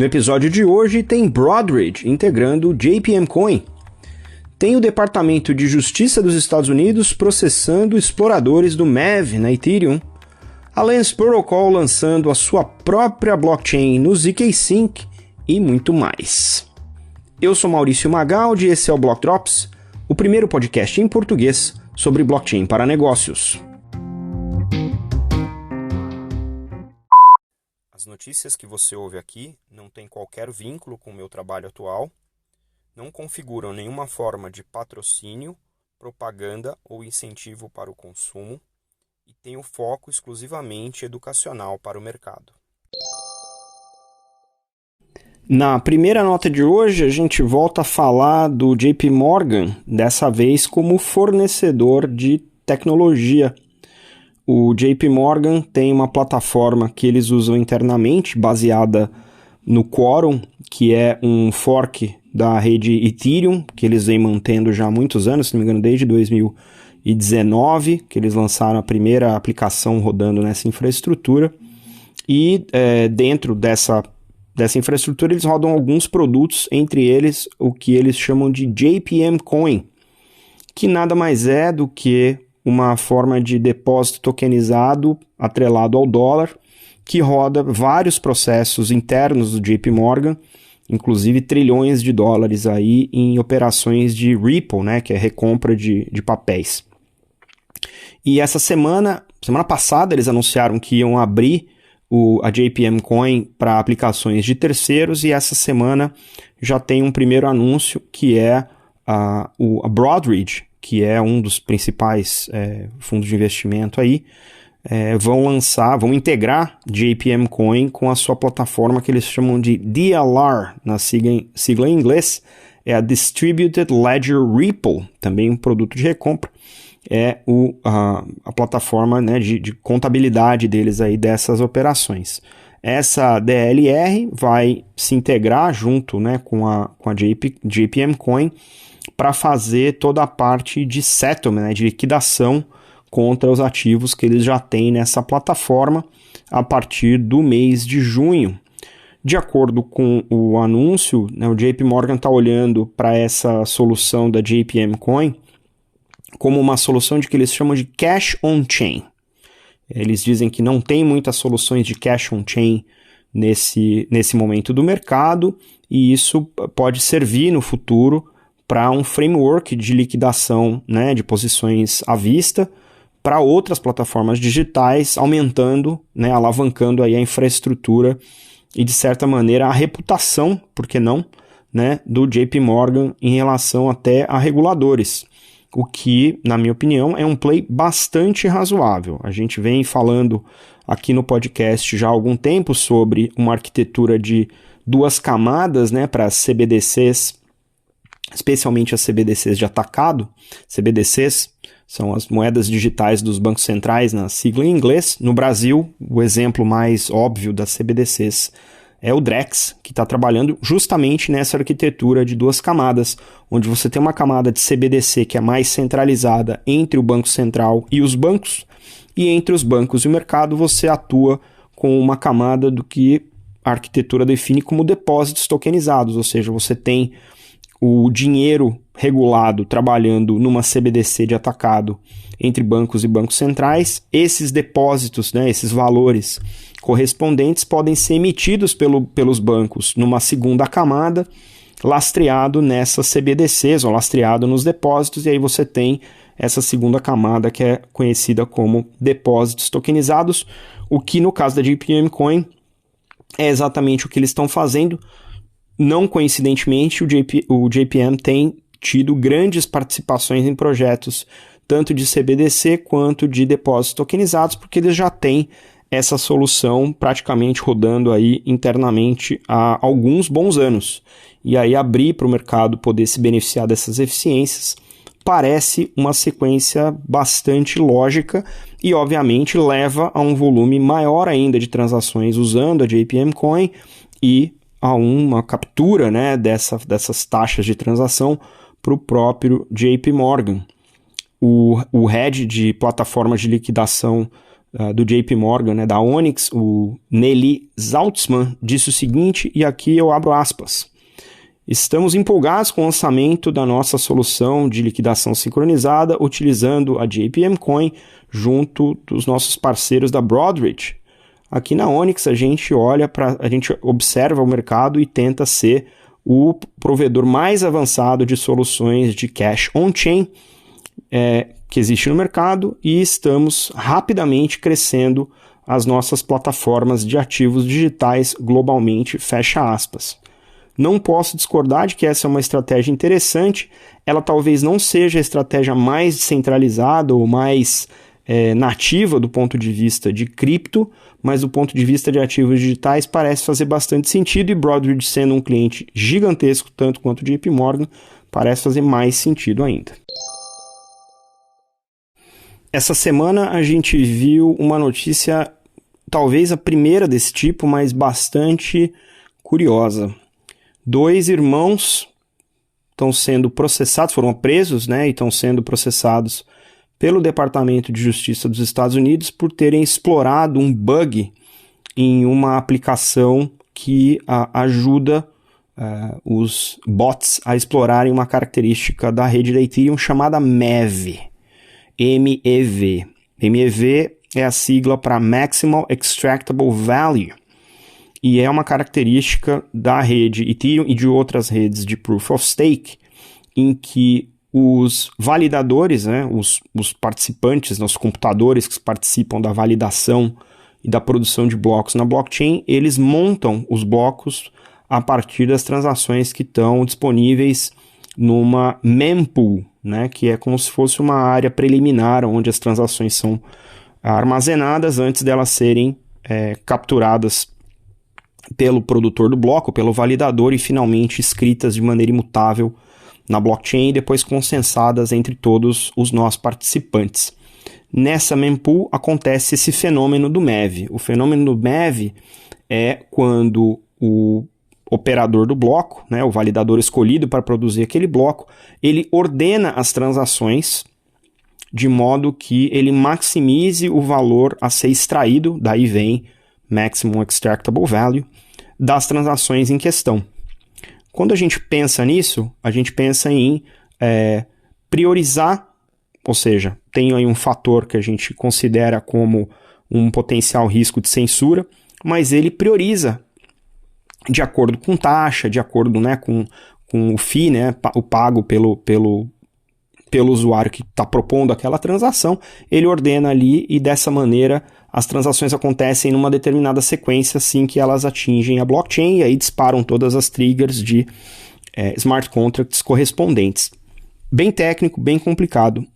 No episódio de hoje tem Broadridge integrando o JPM Coin. Tem o Departamento de Justiça dos Estados Unidos processando exploradores do MEV na Ethereum. A Lens Protocol lançando a sua própria blockchain no zkSync e muito mais. Eu sou Maurício Magaldi e esse é o Block Drops, o primeiro podcast em português sobre blockchain para negócios. As notícias que você ouve aqui não têm qualquer vínculo com o meu trabalho atual, não configuram nenhuma forma de patrocínio, propaganda ou incentivo para o consumo e têm o foco exclusivamente educacional para o mercado. Na primeira nota de hoje, a gente volta a falar do JP Morgan, dessa vez como fornecedor de tecnologia. O JP Morgan tem uma plataforma que eles usam internamente, baseada no Quorum, que é um fork da rede Ethereum, que eles vêm mantendo já há muitos anos, se não me engano, desde 2019, que eles lançaram a primeira aplicação rodando nessa infraestrutura. E dentro dessa infraestrutura eles rodam alguns produtos, entre eles o que eles chamam de JPM Coin, que nada mais é do que uma forma de depósito tokenizado atrelado ao dólar, que roda vários processos internos do JP Morgan, inclusive trilhões de dólares aí em operações de Ripple, né, que é recompra de papéis. E essa semana passada, eles anunciaram que iam abrir a JPM Coin para aplicações de terceiros, e essa semana já tem um primeiro anúncio que é a Broadridge, que é um dos principais fundos de investimento aí, vão integrar JPM Coin com a sua plataforma que eles chamam de DLR, na sigla em inglês, é a Distributed Ledger Ripple, também um produto de recompra, é a plataforma, né, de contabilidade deles aí dessas operações. Essa DLR vai se integrar junto, né, com a JPM Coin para fazer toda a parte de settlement, né, de liquidação contra os ativos que eles já têm nessa plataforma a partir do mês de junho. De acordo com o anúncio, né, o JP Morgan está olhando para essa solução da JPM Coin como uma solução de que eles chamam de cash on-chain. Eles dizem que não tem muitas soluções de cash on-chain nesse momento do mercado, e isso pode servir no futuro para um framework de liquidação, né, de posições à vista para outras plataformas digitais, aumentando, né, alavancando aí a infraestrutura e, de certa maneira, a reputação, por que não, né, do JP Morgan em relação até a reguladores. O que, na minha opinião, é um play bastante razoável. A gente vem falando aqui no podcast já há algum tempo sobre uma arquitetura de duas camadas, né, para as CBDCs, especialmente as CBDCs de atacado. CBDCs são as moedas digitais dos bancos centrais, na sigla em inglês. No Brasil, o exemplo mais óbvio das CBDCs é o Drex, que está trabalhando justamente nessa arquitetura de duas camadas, onde você tem uma camada de CBDC que é mais centralizada entre o Banco Central e os bancos, e entre os bancos e o mercado você atua com uma camada do que a arquitetura define como depósitos tokenizados, ou seja, você tem o dinheiro regulado trabalhando numa CBDC de atacado entre bancos e bancos centrais. Esses depósitos, né, esses valores correspondentes podem ser emitidos pelos bancos numa segunda camada, lastreado nessas CBDCs ou lastreado nos depósitos, e aí você tem essa segunda camada que é conhecida como depósitos tokenizados, o que no caso da JPM Coin é exatamente o que eles estão fazendo. Não coincidentemente, o JPM tem tido grandes participações em projetos tanto de CBDC quanto de depósitos tokenizados, porque eles já têm essa solução praticamente rodando aí internamente há alguns bons anos. E aí abrir para o mercado poder se beneficiar dessas eficiências parece uma sequência bastante lógica e, obviamente, leva a um volume maior ainda de transações usando a JPM Coin e a uma captura, né, dessas taxas de transação para o próprio JP Morgan. O head de plataformas de liquidação do JP Morgan, né, da Onyx, o Nelly Saltzman, disse o seguinte, e aqui eu abro aspas: estamos empolgados com o lançamento da nossa solução de liquidação sincronizada utilizando a JPM Coin junto dos nossos parceiros da Broadridge. Aqui na Onyx a gente observa o mercado e tenta ser o provedor mais avançado de soluções de cash on-chain que existe no mercado, e estamos rapidamente crescendo as nossas plataformas de ativos digitais globalmente, fecha aspas. Não posso discordar de que essa é uma estratégia interessante. Ela talvez não seja a estratégia mais descentralizada ou mais nativa do ponto de vista de cripto, mas do ponto de vista de ativos digitais parece fazer bastante sentido, e Broadridge, sendo um cliente gigantesco tanto quanto o JP Morgan, parece fazer mais sentido ainda. Essa semana a gente viu uma notícia, talvez a primeira desse tipo, mas bastante curiosa. 2 irmãos estão sendo processados, foram presos, né, e estão sendo processados pelo Departamento de Justiça dos Estados Unidos por terem explorado um bug em uma aplicação que ajuda os bots a explorarem uma característica da rede da Ethereum chamada MEV. MEV. MEV é a sigla para Maximal Extractable Value, e é uma característica da rede Ethereum e de outras redes de Proof of Stake, em que os validadores, né, os participantes, os computadores que participam da validação e da produção de blocos na blockchain, eles montam os blocos a partir das transações que estão disponíveis numa mempool, né, que é como se fosse uma área preliminar onde as transações são armazenadas antes delas serem capturadas pelo produtor do bloco, pelo validador, e finalmente escritas de maneira imutável na blockchain e depois consensadas entre todos os nós participantes. Nessa mempool acontece esse fenômeno do MEV. O fenômeno do MEV é quando o operador do bloco, né, o validador escolhido para produzir aquele bloco, ele ordena as transações de modo que ele maximize o valor a ser extraído, daí vem Maximum Extractable Value, das transações em questão. Quando a gente pensa nisso, a gente pensa em priorizar, ou seja, tem aí um fator que a gente considera como um potencial risco de censura, mas ele prioriza de acordo com taxa, de acordo, né, com o fee, né, o pago pelo usuário que está propondo aquela transação, ele ordena ali, e dessa maneira as transações acontecem numa determinada sequência assim que elas atingem a blockchain, e aí disparam todas as triggers de smart contracts correspondentes. Bem técnico, bem complicado.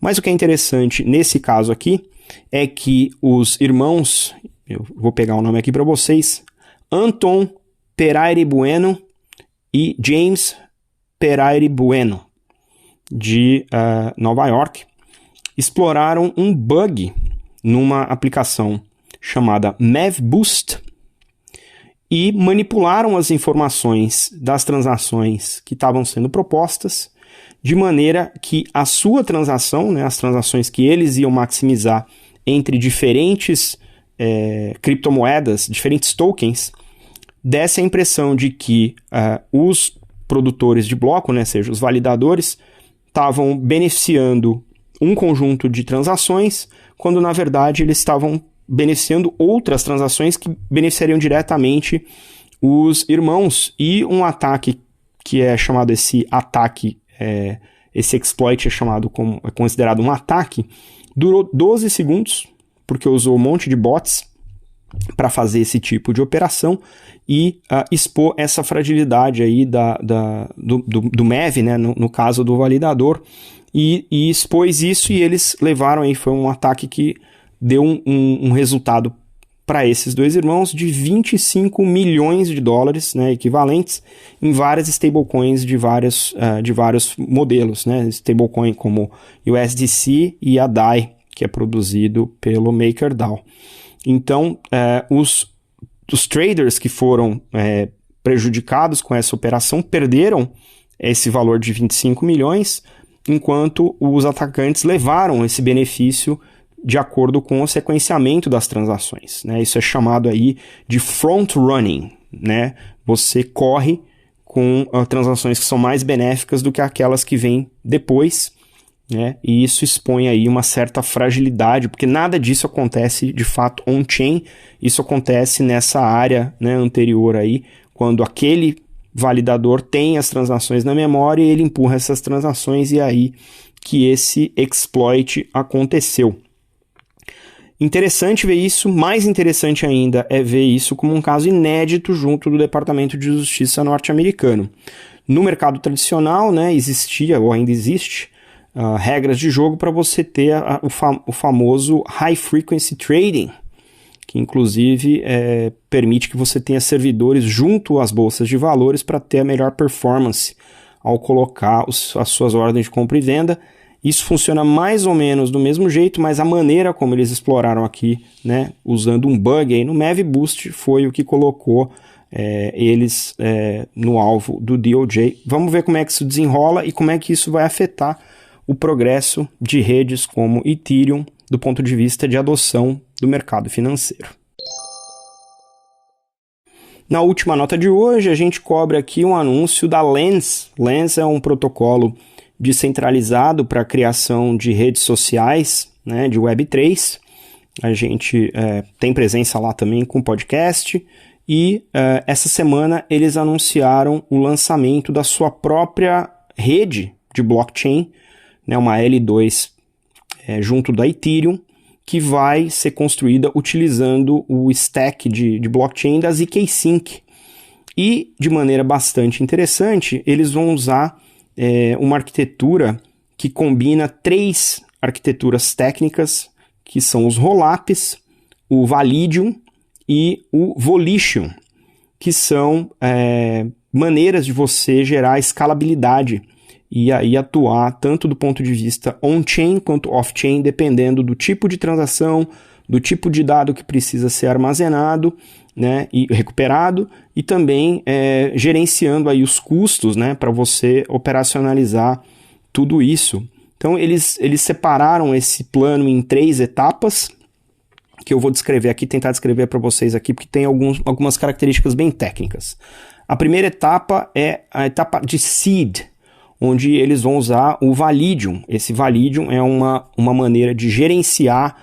Mas o que é interessante nesse caso aqui é que os irmãos, eu vou pegar o nome aqui para vocês, Anton Pereira Bueno e James Pereira Bueno, de Nova York, exploraram um bug numa aplicação chamada MEVBoost e manipularam as informações das transações que estavam sendo propostas de maneira que a sua transação, né, as transações que eles iam maximizar entre diferentes criptomoedas, diferentes tokens, desse a impressão de que os produtores de bloco, né, seja, os validadores, estavam beneficiando um conjunto de transações, quando na verdade eles estavam beneficiando outras transações que beneficiariam diretamente os irmãos. E um ataque que é chamado, esse exploit é considerado um ataque, durou 12 segundos, porque usou um monte de bots para fazer esse tipo de operação e expor essa fragilidade aí do MEV, né, no caso do validador, e expôs isso, e eles levaram aí, foi um ataque que deu um resultado para esses 2 irmãos de 25 milhões de dólares, né, equivalentes, em várias stablecoins de vários modelos, né, stablecoin como USDC e a DAI, que é produzido pelo MakerDAO. Então, os traders que foram prejudicados com essa operação perderam esse valor de 25 milhões, enquanto os atacantes levaram esse benefício de acordo com o sequenciamento das transações, né? Isso é chamado aí de front-running, né? Você corre com transações que são mais benéficas do que aquelas que vêm depois, né? E isso expõe aí uma certa fragilidade, porque nada disso acontece de fato on-chain, isso acontece nessa área, né, anterior aí, quando aquele validador tem as transações na memória e ele empurra essas transações e é aí que esse exploit aconteceu. Interessante ver isso, mais interessante ainda é ver isso como um caso inédito junto do Departamento de Justiça norte-americano. No mercado tradicional, né, existia ou ainda existe regras de jogo para você ter o famoso High Frequency Trading, que inclusive permite que você tenha servidores junto às bolsas de valores para ter a melhor performance ao colocar as suas ordens de compra e venda. Isso funciona mais ou menos do mesmo jeito, mas a maneira como eles exploraram aqui, né, usando um bug aí no MEV Boost, foi o que colocou eles no alvo do DOJ. Vamos ver como é que isso desenrola e como é que isso vai afetar o progresso de redes como Ethereum do ponto de vista de adoção do mercado financeiro. Na última nota de hoje, a gente cobre aqui um anúncio da Lens. Lens é um protocolo descentralizado para a criação de redes sociais, né, de Web3. A gente tem presença lá também com podcast e essa semana eles anunciaram o lançamento da sua própria rede de blockchain, né, uma L2 junto da Ethereum, que vai ser construída utilizando o stack de blockchain da zkSync. E, de maneira bastante interessante, eles vão usar uma arquitetura que combina 3 arquiteturas técnicas, que são os Rollups, o Validium e o Volition, que são maneiras de você gerar escalabilidade e aí atuar tanto do ponto de vista on-chain quanto off-chain, dependendo do tipo de transação, do tipo de dado que precisa ser armazenado, né, e recuperado, e também gerenciando aí os custos, né, para você operacionalizar tudo isso. Então eles separaram esse plano em 3 etapas, que eu vou descrever aqui, tentar descrever para vocês aqui, porque tem algumas características bem técnicas. A primeira etapa é a etapa de seed, onde eles vão usar o Validium. Esse Validium é uma maneira de gerenciar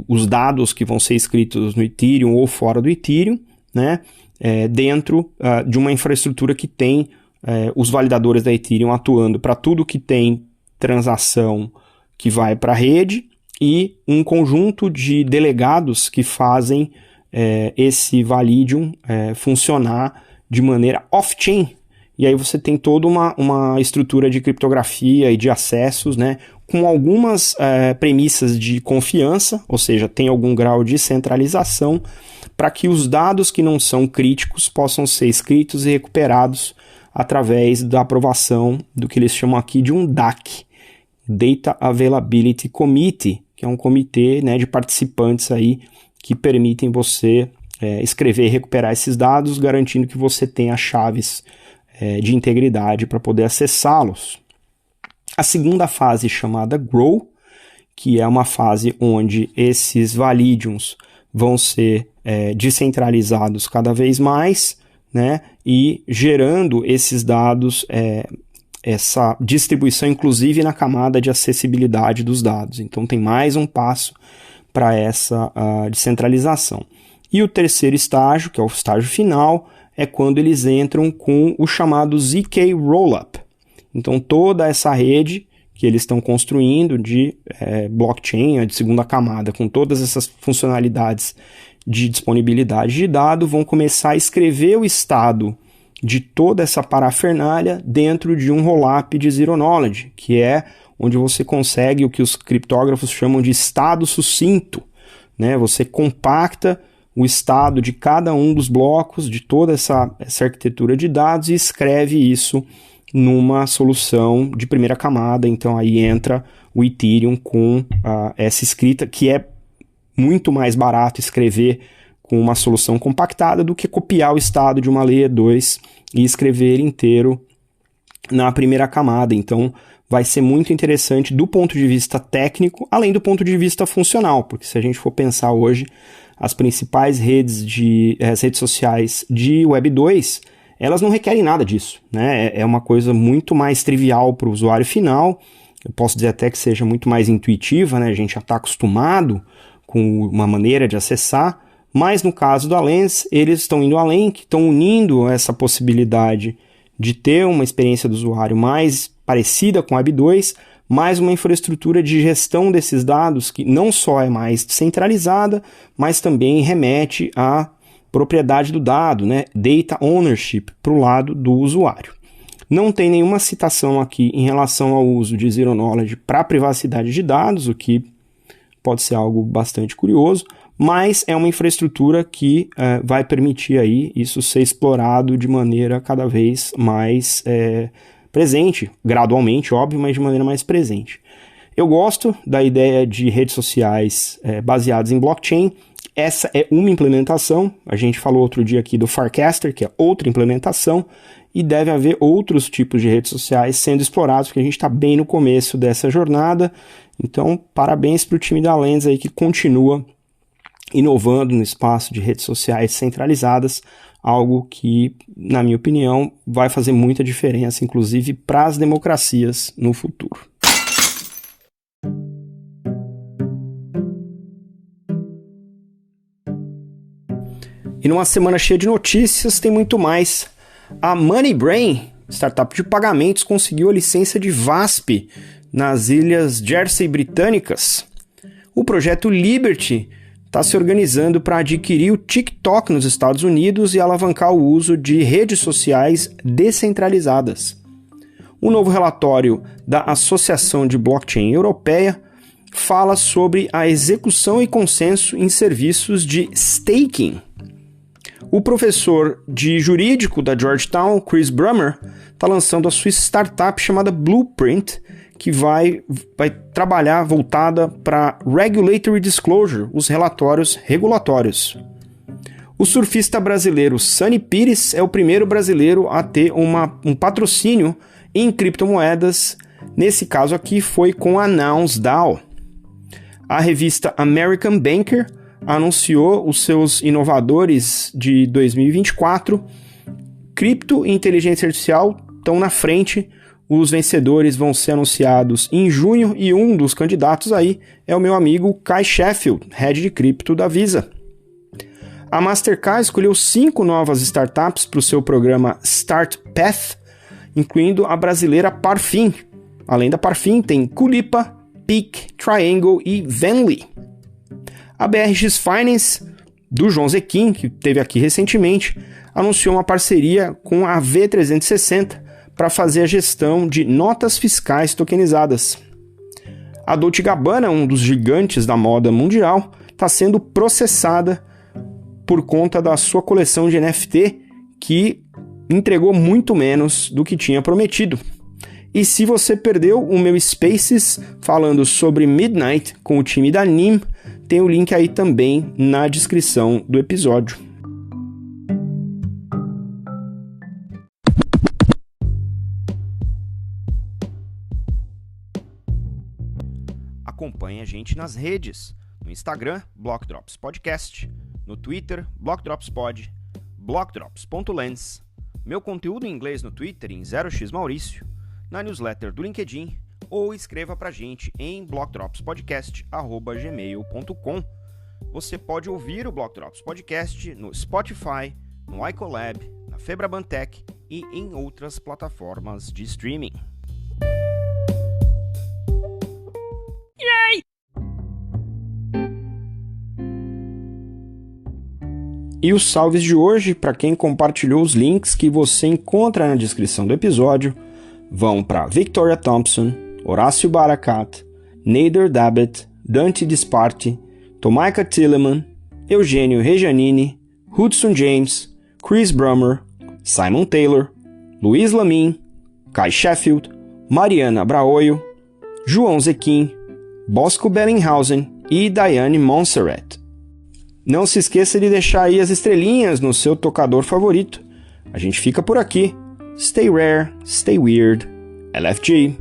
os dados que vão ser escritos no Ethereum ou fora do Ethereum, né, dentro de uma infraestrutura que tem os validadores da Ethereum atuando para tudo que tem transação que vai para a rede e um conjunto de delegados que fazem esse Validium funcionar de maneira off-chain. E aí você tem toda uma estrutura de criptografia e de acessos, né, com algumas premissas de confiança, ou seja, tem algum grau de centralização, para que os dados que não são críticos possam ser escritos e recuperados através da aprovação do que eles chamam aqui de um DAC, Data Availability Committee, que é um comitê, né, de participantes aí que permitem você escrever e recuperar esses dados, garantindo que você tenha chaves de integridade para poder acessá-los. A segunda fase, chamada Grow, que é uma fase onde esses Validiums vão ser descentralizados cada vez mais, né, e gerando esses dados, essa distribuição, inclusive na camada de acessibilidade dos dados. Então tem mais um passo para essa descentralização. E o terceiro estágio, que é o estágio final, é quando eles entram com o chamado ZK Rollup. Então toda essa rede que eles estão construindo de blockchain, de segunda camada, com todas essas funcionalidades de disponibilidade de dado, vão começar a escrever o estado de toda essa parafernália dentro de um rollup de Zero Knowledge, que é onde você consegue o que os criptógrafos chamam de estado sucinto, né? Você compacta o estado de cada um dos blocos, de toda essa arquitetura de dados e escreve isso numa solução de primeira camada. Então aí entra o Ethereum com essa escrita, que é muito mais barato escrever com uma solução compactada do que copiar o estado de uma Layer 2 e escrever ele inteiro na primeira camada. Então vai ser muito interessante do ponto de vista técnico, além do ponto de vista funcional, porque se a gente for pensar hoje, as principais as redes sociais de Web 2, elas não requerem nada disso, né? É uma coisa muito mais trivial para o usuário final, eu posso dizer até que seja muito mais intuitiva, né? A gente já está acostumado com uma maneira de acessar, mas no caso da Lens, eles estão indo além, que estão unindo essa possibilidade de ter uma experiência do usuário mais parecida com a Web 2, mais uma infraestrutura de gestão desses dados que não só é mais centralizada, mas também remete à propriedade do dado, né? Data ownership, para o lado do usuário. Não tem nenhuma citação aqui em relação ao uso de Zero Knowledge para a privacidade de dados, o que pode ser algo bastante curioso, mas é uma infraestrutura que vai permitir aí isso ser explorado de maneira cada vez mais presente, gradualmente, óbvio, mas de maneira mais presente. Eu gosto da ideia de redes sociais baseadas em blockchain. Essa é uma implementação, a gente falou outro dia aqui do Farcaster, que é outra implementação, e deve haver outros tipos de redes sociais sendo explorados, porque a gente está bem no começo dessa jornada. Então, parabéns para o time da Lens aí que continua inovando no espaço de redes sociais centralizadas, algo que, na minha opinião, vai fazer muita diferença, inclusive para as democracias no futuro. E numa semana cheia de notícias, tem muito mais. A MoneyBrain, startup de pagamentos, conseguiu a licença de VASP nas Ilhas Jersey Britânicas. O projeto Liberty está se organizando para adquirir o TikTok nos Estados Unidos e alavancar o uso de redes sociais descentralizadas. O novo relatório da Associação de Blockchain Europeia fala sobre a execução e consenso em serviços de staking. O professor de jurídico da Georgetown, Chris Brummer, está lançando a sua startup chamada Blueprint, que vai trabalhar voltada para Regulatory Disclosure, os relatórios regulatórios. O surfista brasileiro Sunny Pires é o primeiro brasileiro a ter um patrocínio em criptomoedas. Nesse caso aqui foi com a NounsDAO. A revista American Banker anunciou os seus inovadores de 2024. Cripto e inteligência artificial estão na frente. Os vencedores vão ser anunciados em junho e um dos candidatos aí é o meu amigo Kai Sheffield, head de cripto da Visa. A Mastercard escolheu 5 novas startups para o seu programa Start Path, incluindo a brasileira Parfim. Além da Parfim, tem Culipa, Peak, Triangle e Venly. A BRX Finance, do João Zequim, que esteve aqui recentemente, anunciou uma parceria com a V360 para fazer a gestão de notas fiscais tokenizadas. A Dolce & Gabbana, um dos gigantes da moda mundial, está sendo processada por conta da sua coleção de NFT, que entregou muito menos do que tinha prometido. E se você perdeu o meu Spaces falando sobre Midnight com o time da NIM, tem o link aí também na descrição do episódio. Acompanhe a gente nas redes, no Instagram, Block Drops Podcast, no Twitter, Block Drops Pod, blockdrops.lens, meu conteúdo em inglês no Twitter em 0xmaurício, na newsletter do LinkedIn, ou escreva pra gente em blockdropspodcast@gmail.com. Você pode ouvir o Block Drops Podcast no Spotify, no iColab, na Febrabantech e em outras plataformas de streaming. Yay! E os salves de hoje, para quem compartilhou os links que você encontra na descrição do episódio, vão para Victoria Thompson, Horácio Barakat, Nader Dabbit, Dante Disparte, Tomaika Tilleman, Eugênio Regianini, Hudson James, Chris Brummer, Simon Taylor, Luiz Lamin, Kai Sheffield, Mariana Braoio, João Zequim, Bosco Bellinghausen e Diane Montserrat. Não se esqueça de deixar aí as estrelinhas no seu tocador favorito. A gente fica por aqui. Stay rare, stay weird. LFG.